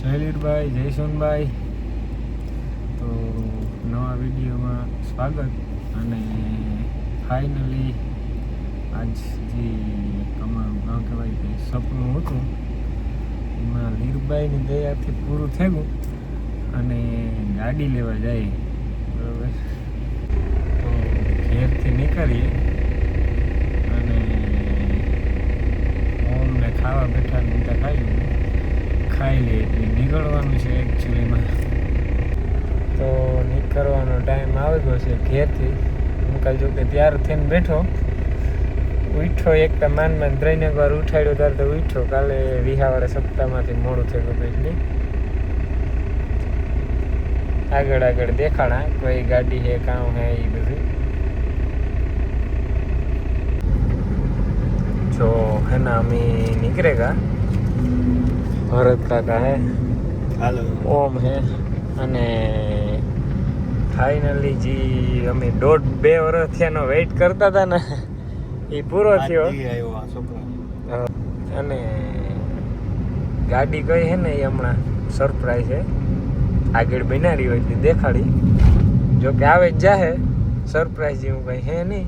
શૈલીરભાઈ, જયસોનભાઈ. તો નવા વિડીયોમાં સ્વાગત. અને ફાઇનલી આજ જે અમારું ગામ કહેવાય કે સપનું હતું એમાં લીરબાઈની દયાથી પૂરું થયું અને ગાડી લેવા જાય. બરાબર, તો ઘેરથી નીકળીએ અને ઓમને ખાવા બેઠા બધા ખાઈ લે એટલે નીકળવાનું છે એકચ્યુઅલીમાં. તો નીકળવાનો ટાઈમ આવી ગયો છે ઘેરથી. હું કાલ જો કે તૈયાર થઈને બેઠો, ઉઠ્યો એક માન 3 વાર ઉઠાડ્યો ત્યારે તો ઉઠ્યો. કાલે વિહાવાળા સપ્તાહમાંથી મોડું થઈ ગયું એટલે આગળ દેખાણા કોઈ ગાડી છે કામ હે એ બધું. જો है ना અમે નીકળેગા. ભરત કાકા હે, ઓમ હે, અને ફાઇનલી જે અમે 1.5-2 વર્ષ થયાનો વેઇટ કરતા હતા ને એ પૂરો થયો. અને ગાડી કઈ છે ને એ હમણાં સરપ્રાઈઝ છે, આગળ બનાવી હોય એટલે દેખાડી. જો કે આવે જ જાહે, સરપ્રાઈઝ જેવું કંઈ હે નહીં.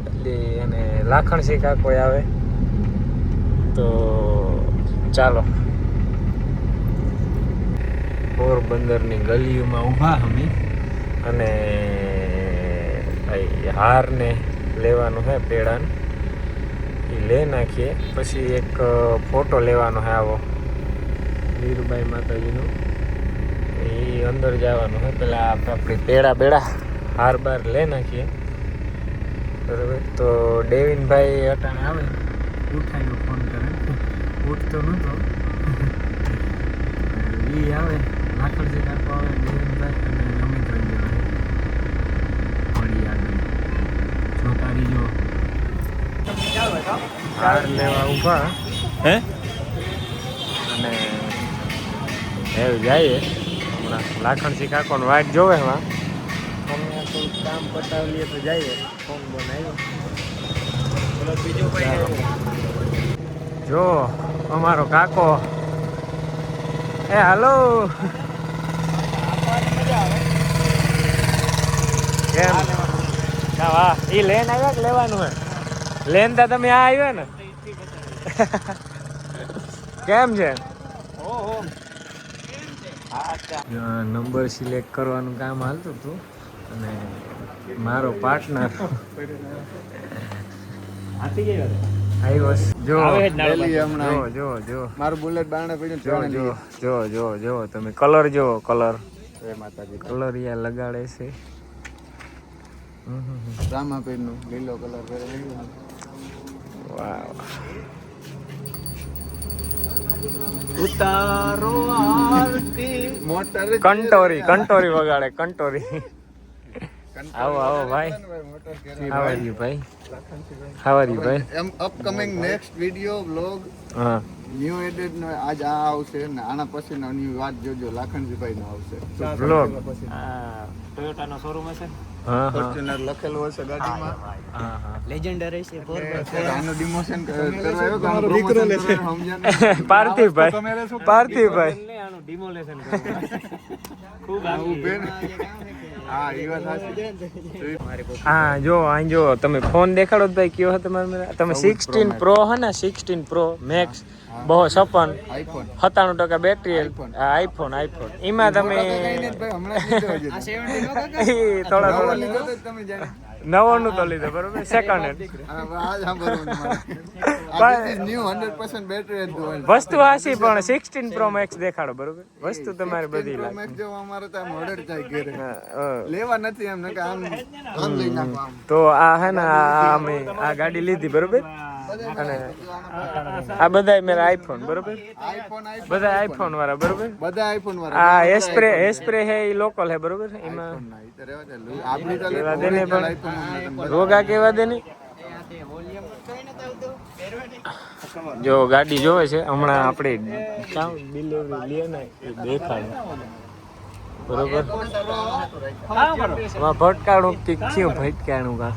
એટલે અને લાખણસિંહ કાકો આવે તો ચાલો. પોરબંદરની ગલીઓમાં ઊભા અમે અને હારને લેવાનું છે પેડાને, એ લે નાખીએ. પછી એક ફોટો લેવાનો છે આવો વીરબાઈ માતાજીનો, એ અંદર જવાનું છે. પેલા આપણી પેડા હાર બાર લે નાખીએ. બરાબર, તો ડેવિનભાઈ અટાણે આવે, ઉઠાયો ફોન કરે, ઉઠતો નહોતો. એ આવે, લાખણજી કાકો આવે, ડેવિનભાઈ અને અમિત રંજન મળી આગળ જોતા રહીજો. હાર લેવા ઊભા હે અને એવું જઈએ. હમણાં લાખણસિંહ કાકોને વાટ જોવે એમાં અમે થોડુંક કામ પતાવી લઈએ તો જઈએ. ફોન બનાવ્યો બીજું કઈ જો અમારો કાકો. એ હાલો, કેમ? વાહ, એ લેન આવ્યા કે લેવાનું હે? લેન તા તમે આ આવ્યા ને? કેમ છે? નંબર સિલેક્ટ કરવાનું કામ હાલતું હતું અને મારો પાર્ટનર મારું બુલેટ બારણે પડ્યું. જો તમે કલર જો, કલર યાર લગાડે છે. રામાપીરનું લીલો કલર કરે. વાહ, ઉતારો આરતી મોટર કંટોરી વગાડે, કંટોરી. આવો ભાઈ. How are you ભાઈ? Upcoming next video blog new edit નો આજ આ આવશે ને આના પછીનો ન્યુ વાત જોજો. લાખણજીભાઈ નો આવશે બ્લોગ. ટોયોટા નો શોરૂમ હશે, ફોર્ચ્યુનર લખેલું હશે ગાડીમાં. લેજેન્ડર હશે. આનું ડિમોશન કરવા આવ્યો કે આનું દીકરો લેશે સમજ્યા? પાર્થિવભાઈ આનું ડિમોલેશન કરવા ખૂબ હા એ વાત સાચી. હા જો અહીં જો તમે ફોન દેખાડો ભાઈ, કયો હતો તમારે? તમે 16 પ્રો હે ને, 16 પ્રો મેક્સ 97% બેટરી. આઈફોન એમાં તમે થોડા નવાનું તો લીધો બરોબર, સેકન્ડ હેન્ડ વસ્તુ હાસી. પણ 16 પ્રો મેક્સ દેખાડો બરોબર, વસ્તુ તમારી બધી લેવા નથી એમ તો આ હે ને અમે આ ગાડી લીધી બરોબર. અને આ બધા મેરા આઈફોન બરોબર, બધા આઈફોન વાળા બરોબર, બધા આઈફોન વાળા. આ એસ્પ્રે હે એ લોકલ હે બરોબર. એમાં રોગા કેવા દે ને. જો ગાડી જોવે છે હમણાં આપણે ડિલિવરી લે ને દેખાડે બરોબર. ભટકાણું કે ક્યું ભટકાણું કા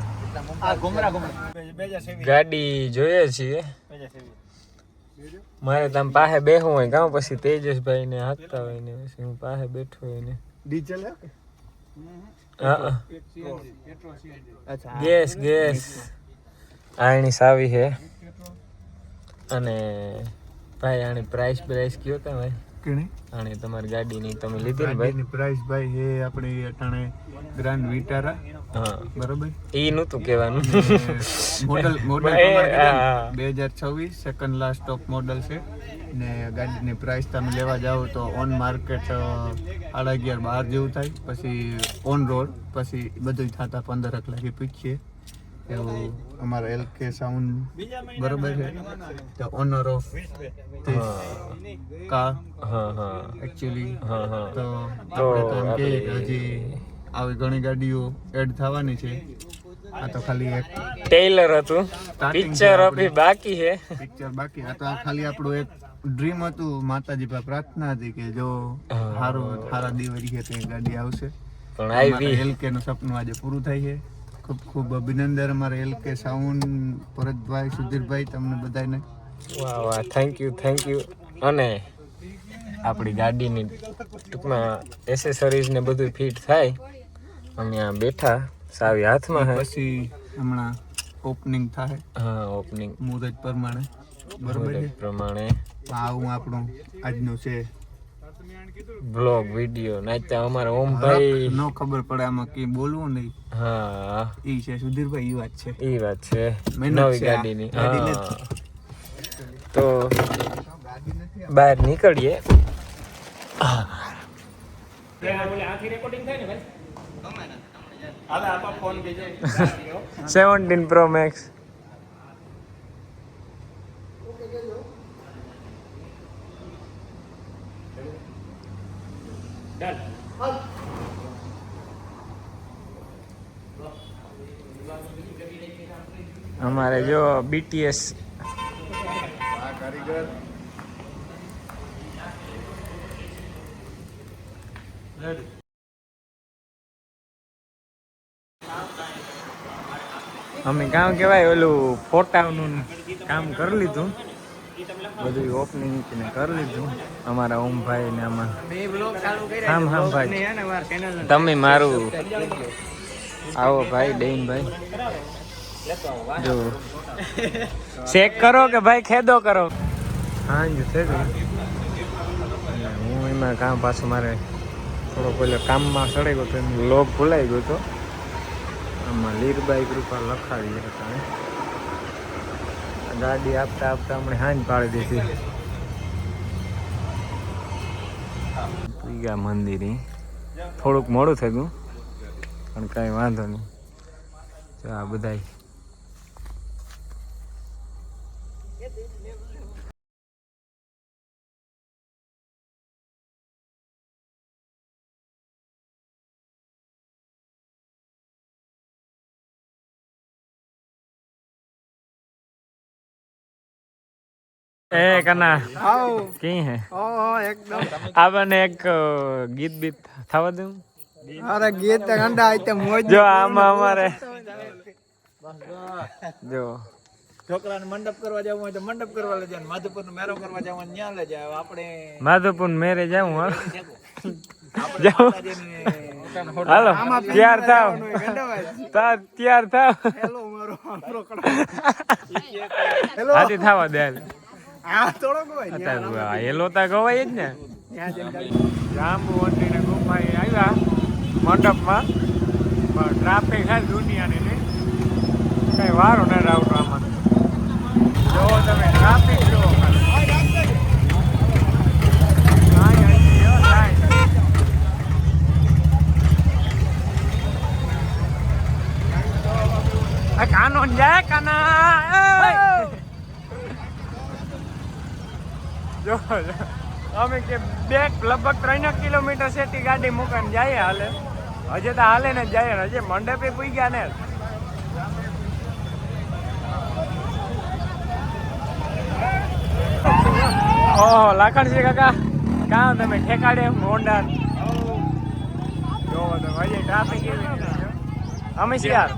ગાડી જોઈએ છીએ મારે તમે પાસે બેહવું હોય કાં પછી તેજસભાઈ ને હાંકતા હોય ને પછી હું પાસે બેઠો હોય ને ડીઝલ હે હા અચ્છા ગેસ આ એની સાવી છે અને ભાઈ આની પ્રાઇસ કયો તા ભાઈ કેની આની તમારી ગાડીની તમે લીધી ને ભાઈ ગાડીની પ્રાઇસ ભાઈ એ આપણી અટાણે ગ્રાન્ડ વિટારા હા બરોબર ઈ નહોતું કહેવાનું મોડલ હા. 2026 સેકન્ડ લાસ્ટ ટોપ મોડલ છે ને ગાડીની પ્રાઇસ તમે લેવા જાઓ તો ઓન માર્કેટ 11.5 જેવું થાય પછી ઓન રોડ પછી બધું થતા 15 લાખ પૂછીએ એવું અમારા LK સાઉન્ડ બરોબર છે તો ઓનર ઓફ કાર હા એકચ્યુઅલી હા તો તો આપણે તો એમ કહીએ કે આપણે- હજી આવી ઘણી ગાડીઓ એડ થવાની છે આ તો ખાલી એક ટેલર હતું Starting પિક્ચર છે અભી બાકી છે પિક્ચર બાકી આ તો આ ખાલી આપણું એક ડ્રીમ હતું માતાજી પાસે પ્રાર્થના હતી કે જો સારા દિવસ છે તો એ ગાડી આવશે પણ આવી LK નું સપનું આજે પૂરું થાય છે ખૂબ ખૂબ અભિનંદન અમારા LK સાઉન્ડ ભરતભાઈ સુધીરભાઈ તમને બધાને વાહ વાહ થેન્ક યુ અને આપણી ગાડીની ટૂંકમાં એસેસરીઝ ને બધું ફિટ થાય અમે આ બેઠા સાવી હાથમાં હે પછી હમણાં ઓપનિંગ થાય હા ઓપનિંગ મુહૂર્ત પ્રમાણે બરોબર છે પ્રમાણે આવું આપણું આજનું છે બ્લોગ વિડીયો નાચતા અમારા ઓમભાઈ ન ખબર પડે આમાં કઈ બોલવું નહીં હા ઈ છે સુધીરભાઈ ઈ વાત છે એ વાત છે મહેનત નવી છે આ. ગાડીની ગાડી હા. નથી. તો બહાર નીકળીએ 17 Pro Max અમારે જો BTS આ કારીગર અમે કામ કહેવાય ઓલું ફોટાનું કામ કરી લીધું બધું ઓપનિંગ ને કરી લીધું અમારા ઓમભાઈ ને આમાં હા ભાઈ તમે મારું આવો ભાઈ ડેનભાઈ જો ચેક કરો કે ભાઈ ખેદો કરો હા જ છે જ. અને હું એમાં કામ પાછું મારે થોડો પેલો કામમાં સડાઈ ગયો તો લોગ ભૂલાઈ ગયો હતો આમાં લીરબાઈ કૃપા લખાવી હતા ગાડી આપતા હમણાં હાંજ પાડી દીધી પૂગા મંદિરે થોડુંક મોડું થઈ ગયું પણ કાંઈ વાંધો નહીં તો આ બધાય એ કના કી હે એકદમ આપણને એક ગીત બીત થવા દઉં અરે ગીત ગંડા આઈતે મોજ જો આમાં અમારે જો છોકરાને મંડપ કરવા જવું હોય તો મંડપ કરવા લઈ જાય, માધુપુર નો મેરો કરવા જવું હોય ત્યાં લઈ જાય. આપણે માધવપુર મેરે જાઉં હા જાઉં હાલો તૈયાર થાવ તૈયાર થાવ હેલો મારો હાથી થવા દે આ થોડો કોઈ એલો તા ગવાય જ ને જાંબુ વંટીને ગુફાએ આવ્યા મંડપમાં પણ ટ્રાફિક છે દુનિયાની નહીં કઈ વારો ન આવતો આમાં જો તમે ટ્રાફિક જો કાનો જાય કાના જો અમે કે લગભગ 3 કિલોમીટર સેટી ગાડી મૂકીને જઈએ હાલે હજે તો હાલે ને જાય હજે મંડપે પૂઈ ગયા ને ઓહો લાખણજી કાકા કાં તમે ઠેકાડે મોંડા જો તમે હજે ટ્રાફિક એવી અમે યાર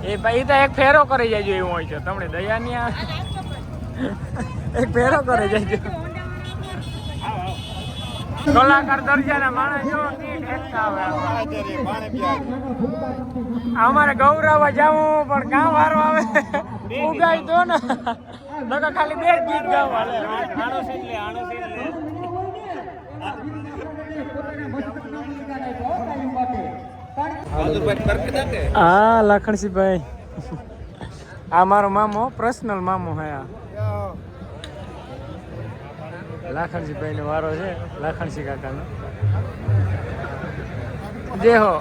એ ભાઈ તો એક ફેરો કરી જાયજો એવું હોય છે તમને દયા નહીં આવે એક ફેરો કરી જાયજો કલાકાર દરજાના માણસ જો અમારે ગૌરવવા જવું પણ કામ વારો આવે ઉગાય તો ને નકર ખાલી 2 ગીત ગાવા આણો છે હા લખણસિંહભાઈ આ મારો મામો પર્સનલ મામો હે આ લાખણસિંહભાઈ નો વારો છે લાખણસિંહ કાકાનો જે હો